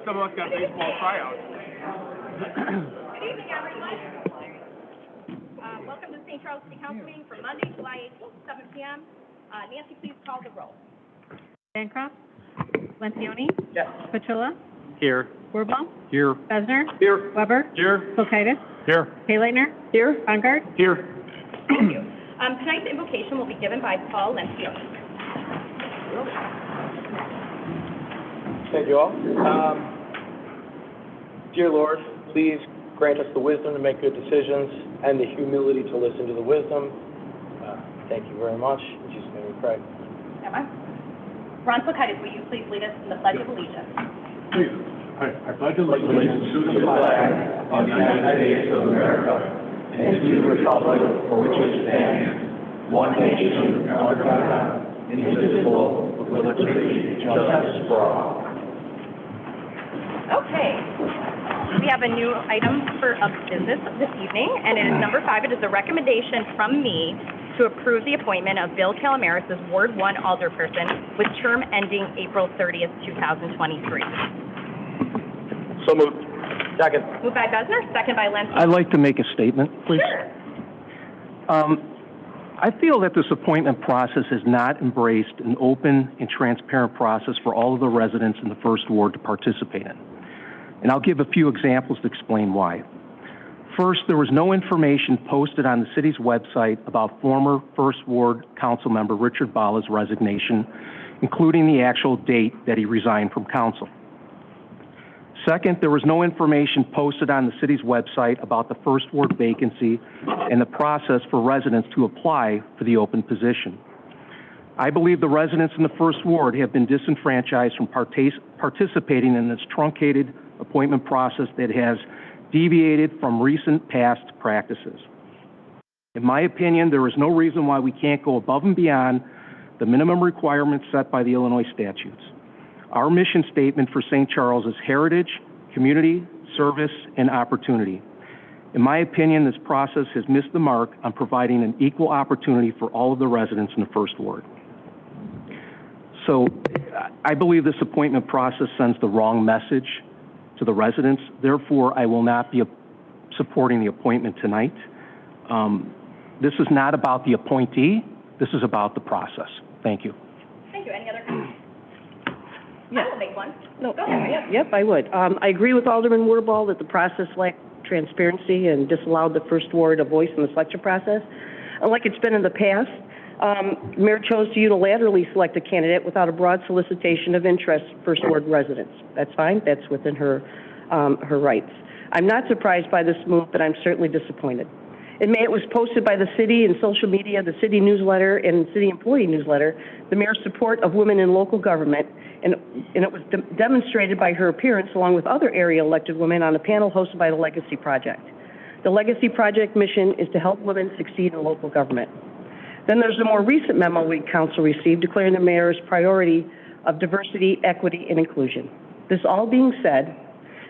some of us got baseball tryouts. Good evening, everyone. Welcome to St. Charles City Council meeting for Monday, July 18th, 7 p.m. Nancy, please call the roll. Bancroft? Lencioni? Yes. Petula? Here. Wirball? Here. Besner? Here. Weber? Here. Kulkaitis? Here. Hayleitner? Here. Bungard? Here. Thank you. Tonight's invocation will be given by Paul Lencioni. Thank you all. Dear Lord, please grant us the wisdom to make good decisions and the humility to listen to the wisdom. Thank you very much. In Jesus' name we pray. Ron Kulkaitis, will you please lead us in the Pledge of Allegiance? Please. I pledge allegiance to the flag of the United States of America and to the republic for which it stands, one nation, under God, indivisible, with liberty and justice for all. Okay. We have a new item of business this evening, and it is number 5. It is a recommendation from me to approve the appointment of Bill Calamaris as Ward 1 Alderperson with term ending April 30th, 2023. So moved. Second. Moved by Besner, second by Lencioni. I'd like to make a statement, please. Sure. I feel that this appointment process has not embraced an open and transparent process for all of the residents in the First Ward to participate in. And I'll give a few examples to explain why. First, there was no information posted on the city's website about former First Ward Council member Richard Bala's resignation, including the actual date that he resigned from council. Second, there was no information posted on the city's website about the First Ward vacancy and the process for residents to apply for the open position. I believe the residents in the First Ward have been disenfranchised from participating in this truncated appointment process that has deviated from recent past practices. In my opinion, there is no reason why we can't go above and beyond the minimum requirements set by the Illinois statutes. Our mission statement for St. Charles is heritage, community, service, and opportunity. In my opinion, this process has missed the mark on providing an equal opportunity for all of the residents in the First Ward. So I believe this appointment process sends the wrong message to the residents. Therefore, I will not be supporting the appointment tonight. This is not about the appointee. This is about the process. Thank you. Thank you. Any other comments? Yeah. I will make one. No. Go ahead. Yep, I would. I agree with Alderman Wirball that the process lacked transparency and disallowed the First Ward a voice in the selection process. Unlike it's been in the past, the Mayor chose to unilaterally select a candidate without a broad solicitation of interest First Ward residents. That's fine. That's within her rights. I'm not surprised by this move, but I'm certainly disappointed. In May, it was posted by the city in social media, the city newsletter, and city employee newsletter, the mayor's support of women in local government, and it was demonstrated by her appearance along with other area elected women on a panel hosted by the Legacy Project. The Legacy Project mission is to help women succeed in local government. Then there's a more recent memo we council received declaring the mayor's priority of diversity, equity, and inclusion. This all being said,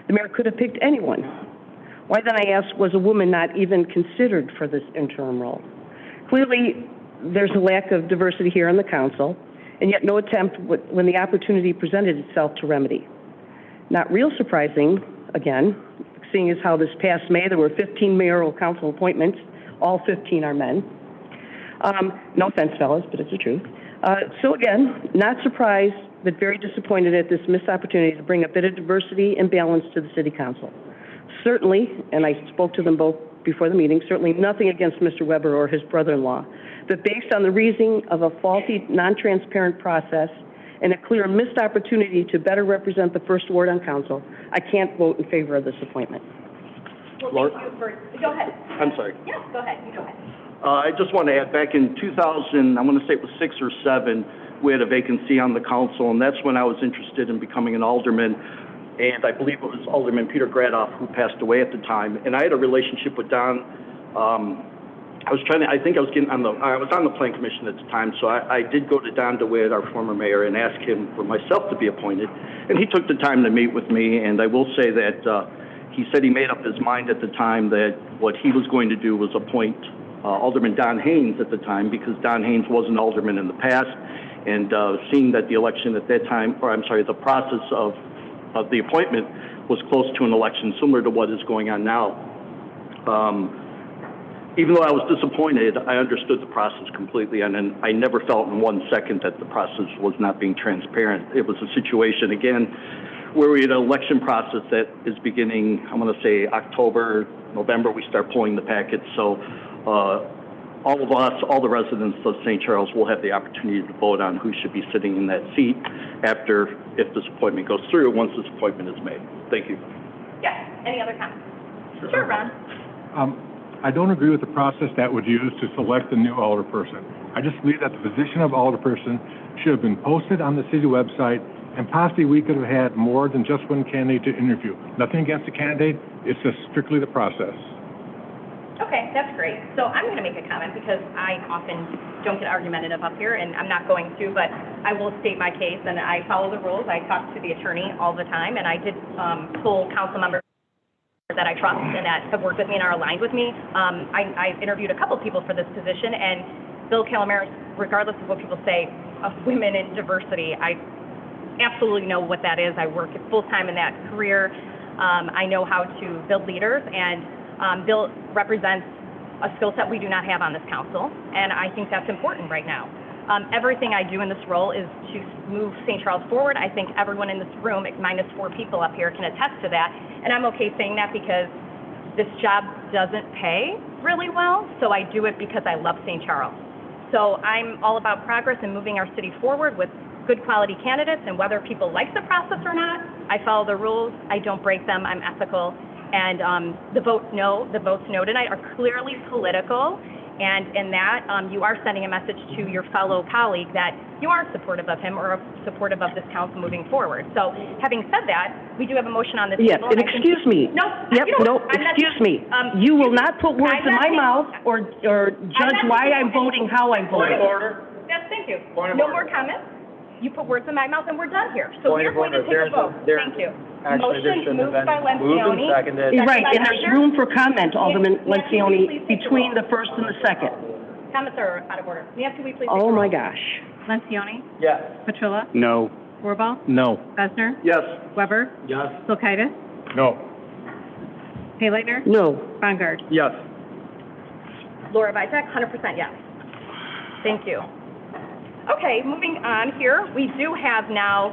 the mayor could have picked anyone. Why then, I ask, was a woman not even considered for this interim role? Clearly, there's a lack of diversity here in the council, and yet no attempt when the opportunity presented itself to remedy. Not real surprising, again, seeing as how this past May there were 15 mayoral council appointments, all 15 are men. No offense, fellas, but it's the truth. So again, not surprised, but very disappointed at this missed opportunity to bring a bit of diversity and balance to the city council. Certainly, and I spoke to them both before the meeting, certainly nothing against Mr. Weber or his brother-in-law, but based on the reasoning of a faulty, non-transparent process and a clear missed opportunity to better represent the First Ward on council, I can't vote in favor of this appointment. Well, thank you for, go ahead. I'm sorry. Yes, go ahead. You go ahead. I just want to add, back in 2000, I'm going to say it was 6 or 7, we had a vacancy on the council, and that's when I was interested in becoming an alderman. And I believe it was Alderman Peter Gradoff who passed away at the time. And I had a relationship with Don. I was on the Plan Commission at the time, so I did go to Don DeWitt, our former mayor, and ask him for myself to be appointed. And he took the time to meet with me, and I will say that he said he made up his mind at the time that what he was going to do was appoint Alderman Don Haynes at the time, because Don Haynes was an alderman in the past, and seeing that the election at that time, the process of the appointment was close to an election, similar to what is going on now. Even though I was disappointed, I understood the process completely, and I never felt in 1 second that the process was not being transparent. It was a situation, again, where we had an election process that is beginning, I'm going to say October, November, we start pulling the packets. So all of us, all the residents of St. Charles will have the opportunity to vote on who should be sitting in that seat after, if this appointment goes through, once this appointment is made. Thank you. Yes, any other comments? Sure, Ron. I don't agree with the process that was used to select the new alderperson. I just believe that the position of alderperson should have been posted on the city website, and possibly we could have had more than just one candidate to interview. Nothing against the candidate, it's just strictly the process. Okay, that's great. So I'm going to make a comment because I often don't get argumentative up here, and I'm not going to, but I will state my case, and I follow the rules. I talk to the attorney all the time, and I did pull council members that I trust and that have worked with me and are aligned with me. I interviewed a couple people for this position, and Bill Calamaris, regardless of what people say of women and diversity, I absolutely know what that is. I work full-time in that career. I know how to build leaders, and Bill represents a skill set we do not have on this council, and I think that's important right now. Everything I do in this role is to move St. Charles forward. I think everyone in this room, minus 4 people up here, can attest to that. And I'm okay saying that because this job doesn't pay really well, so I do it because I love St. Charles. So I'm all about progress and moving our city forward with good quality candidates, and whether people like the process or not, I follow the rules, I don't break them, I'm ethical. And the votes no tonight are clearly political. And in that, you are sending a message to your fellow colleague that you are supportive of him or supportive of this council moving forward. So having said that, we do have a motion on the Yes, table. and excuse me. No, Yep, you know no, what? I'm not- excuse me. You will not put words I'm in not my taking- mouth or judge why I'm voting, how I'm voting. Yes, thank you. Point of No order. more comments. You put words in my mouth and we're done here. So Point we're of going to order. take a vote. There's- Thank you. Actually, there shouldn't have Motion moved by been. Moved and Lencioni. seconded. Second Right, by and there's Metzger. room for comment, Alderman Nancy, please Lencioni, take the between roll. the first and the second. Comments are out of order. Nancy, will you please take Oh, the my roll? gosh. Lencioni? Yes. Petrilla? No. Wirball? No. Besner? Yes. Weber? Yes. Kulkaitis? No. Haylaitner? No. Bongard? Yes. Laura Vitek, 100% yes. Thank you. Okay, moving on here, we do have now,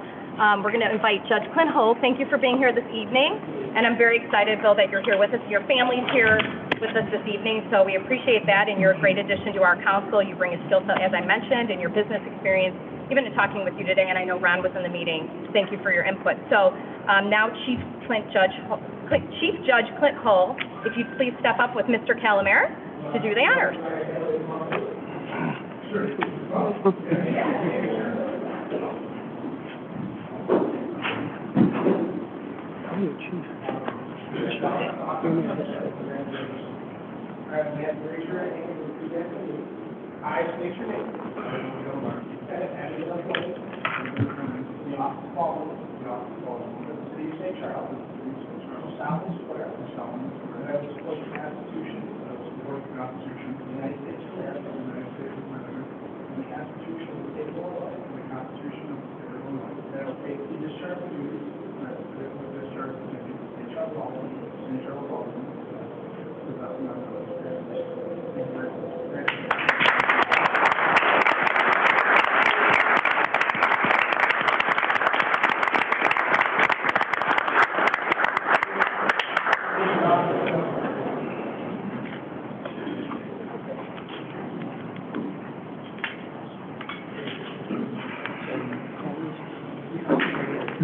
we're going to invite Judge Clint Hull. Thank you for being here this evening, and I'm very excited, Bill, that you're here with us. Your family's here with us this evening, so we appreciate that, and you're a great addition to our council. You bring a skill set, as I mentioned, and your business experience, even in talking with you today, and I know Ron was in the meeting. Thank you for your input. So now Chief Judge Clint Hull, if you'd please step up with Mr. Calamaris to do the honors. I state your name. City of St. Charles, South Square, and I will support the Constitution, of the United States of America, and the Constitution of the State of Illinois, and the Constitution of the State of Illinois. That I will faithfully discharge the duties of St. Charles Alderman, to the best of my ability. Thank you very much.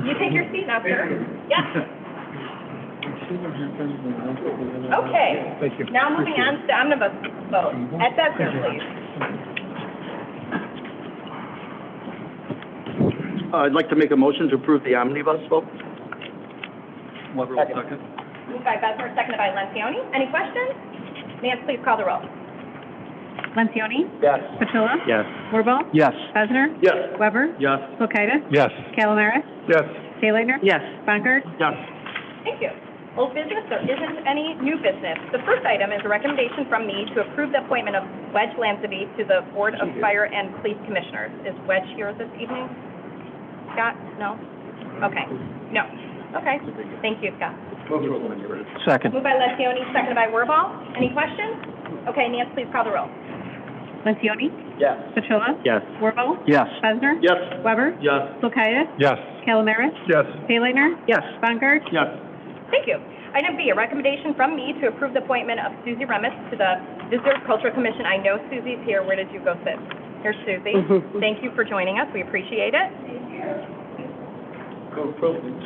You take your seat now, sir. Yes. Okay. Thank you. Now moving on to the omnibus vote. Ed Besner, please. I'd like to make a motion to approve the omnibus vote. Moved by Besner, seconded by Lencioni. Any questions? Nance, please call the roll. Lencioni? Yes. Petrilla? Yes. Wirball? Yes. Besner? Yes. Weber? Yes. Kulkaitis? Yes. Calamaris? Yes. Haylaitner? Yes. Bongard? Yes. Thank you. Old business, there isn't any new business. The first item is a recommendation from me to approve the appointment of Wedge Lansby to the Board of Fire and Police Commissioners. Is Wedge here this evening? Scott? No? Okay. No. Okay, thank you, Scott. Move to eliminate. Second. Moved by Lencioni, seconded by Wirball. Any questions? Okay, Nancy, please call the roll. Lencioni? Yes. Petrola? Yes. Wirball? Yes. Besser? Yes. Weber? Yes. Kulkaitis? Yes. Calomaris? Yes. Paylighter? Yes. Bungard? Yes. Thank you. Item B, a recommendation from me to approve the appointment of Susie Remitz to the Visitor Cultural Commission. I know Susie's here. Where did you go sit? Here's Susie. Thank you for joining us. We appreciate it.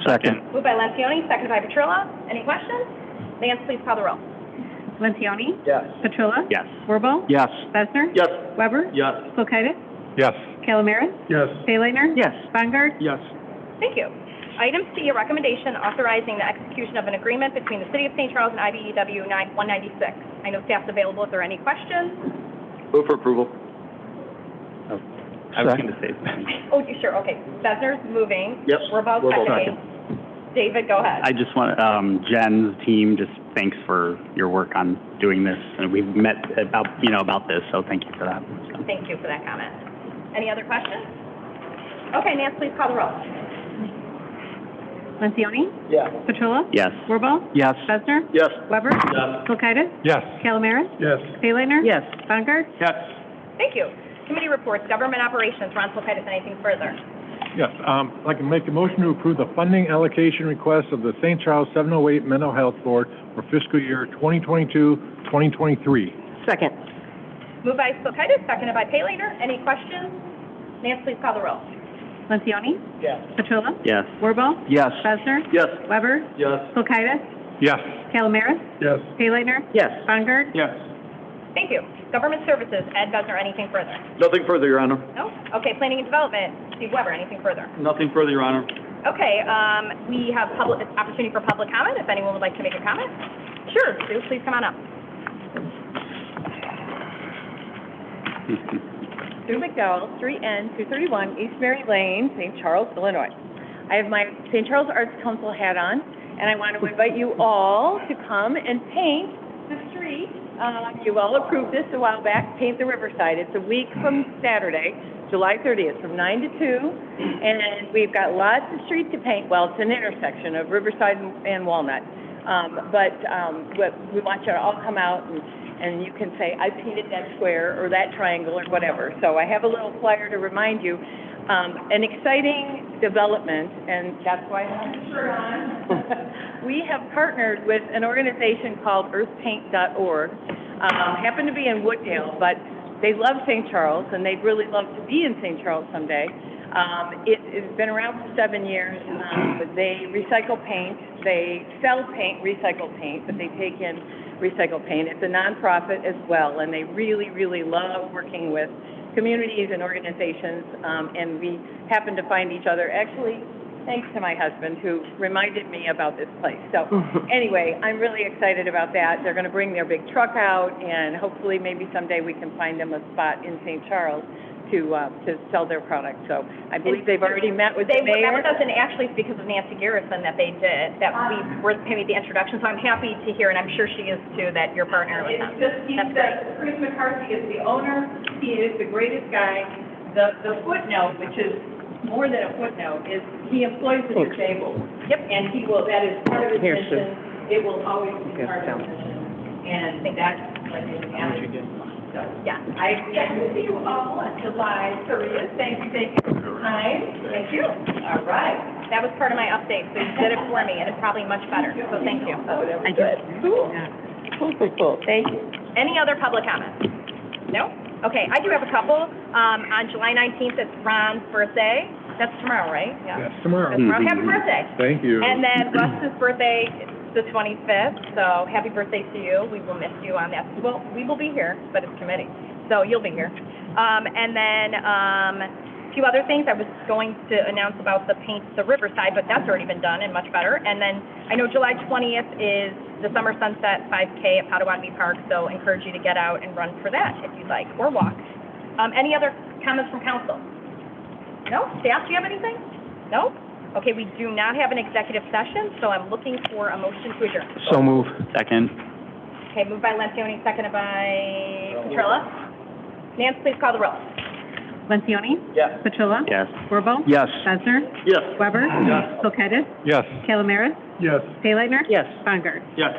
Second. Moved by Lencioni, seconded by Petrola. Any questions? Nance, please call the roll. Lencioni? Yes. Petrola? Yes. Wirball? Yes. Besser? Yes. Weber? Yes. Kulkaitis? Yes. Calomaris? Yes. Paylighter? Yes. Bungard? Yes. Thank you. Item C, a recommendation authorizing the execution of an agreement between the City of St. Charles and IBEW 196. I know staff's available if there are any questions. Move for approval. I was going to say. Oh, sure, okay. Besser's moving. Yep. Werball Wirball seconding. David, go ahead. I just want, Jen's team, just thanks for your work on doing this. And we've met about this, so thank you for that. So. Thank you for that comment. Any other questions? Okay, Nance, please call the roll. Lencioni? Yes. Petrola? Yes. Wirball? Yes. Besser? Yes. Weber? Yes. Kulkaitis? Yes. Calomaris? Yes. Paylighter? Yes. Bungard? Yes. Thank you. Committee reports, government operations, Ron Fulkaitis, anything further? Yes, I'd like to make a motion to approve the funding allocation request of the St. Charles 708 Mental Health Board for fiscal year 2022-2023. Second. Moved by Fulkaitis, seconded by Paylater. Any questions? Nance, please call the roll. Lencioni? Yes. Petrola? Yes. Wirball? Yes. Besser? Yes. Weber? Yes. Kulkaitis? Yes. Calomaris? Yes. Paylighter? Yes. Bungard? Yes. Thank you. Government services, Ed Besner, anything further? Nothing further, Your Honor. No? Okay, planning and development, Steve Weber, anything further? Nothing further, Your Honor. Okay, we have opportunity for public comment, if anyone would like to make a comment. Sure, Sue, please come on up. Sue McDowell, 3N 231 East Mary Lane, St. Charles, Illinois. I have my St. Charles Arts Council hat on, and I want to invite you all to come and paint the street. You all approved this a while back, Paint the Riverside. It's a week from Saturday, July 30th, from 9 to 2, and we've got lots of street to paint. Well, it's an intersection of Riverside and Walnut, but we want you to all come out and you can say, I painted that square or that triangle or whatever. So I have a little flyer to remind you. An exciting development, and that's why I have the shirt on. We have partnered with an organization called earthpaint.org. Happen to be in Wooddale, but they love St. Charles, and they'd really love to be in St. Charles someday. It's been around for 7 years. They recycle paint. They sell paint, recycled paint, but they take in recycled paint. It's a nonprofit as well, and they really, really love working with communities and organizations, and we happen to find each other, actually, thanks to my husband, who reminded me about this place. So anyway, I'm really excited about that. They're going to bring their big truck out, and hopefully maybe someday we can find them a spot in St. Charles to sell their product. So I believe they've already met with the mayor. They met with us, and actually it's because of Nancy Garrison that they did, that we made the introduction. So I'm happy to hear, and I'm sure she is too, that your partner with them. Chris McCarthy is the owner. He is the greatest guy. The footnote, which is more than a footnote, is he employs the disabled. Yep. And that is part of his Here, Sue. mission. It will always be part of his mission. And that's what they have. So, yeah, I expect to see you all on July 30th. Thank you for your time. Thank you. All right. That was part of my update, so you did it for me, and it's probably much better, so thank you. Oh, that was good. Cool. Cool. Thank you. Any other public comments? No? Okay, I do have a couple. On July 19th, it's Ron's birthday. That's tomorrow, right? Yeah. Yes, tomorrow. That's tomorrow. Happy birthday. Thank you. And then Russ's birthday is the 25th, so happy birthday to you. We will miss you on that. Well, we will be here, but it's committee, so you'll be here. And then a few other things. I was going to announce about the Paint the Riverside, but that's already been done and much better. And then I know July 20th is the Summer Sunset 5K at Potawatomi Park, so encourage you to get out and run for that if you'd like, or walk. Any other comments from council? No? Staff, do you have anything? No? Okay, we do not have an executive session, so I'm looking for a motion to adjourn. So move. Second. Okay, moved by Lencioni, seconded by Petrola. Nance, please call the roll. Lencioni? Yes. Petrola? Yes. Wirbal? Yes. Besser? Yes. Weber? Yes. Kulturitis? Yes. Calamaris? Yes. Payleitner? Yes. Bongard? Yes.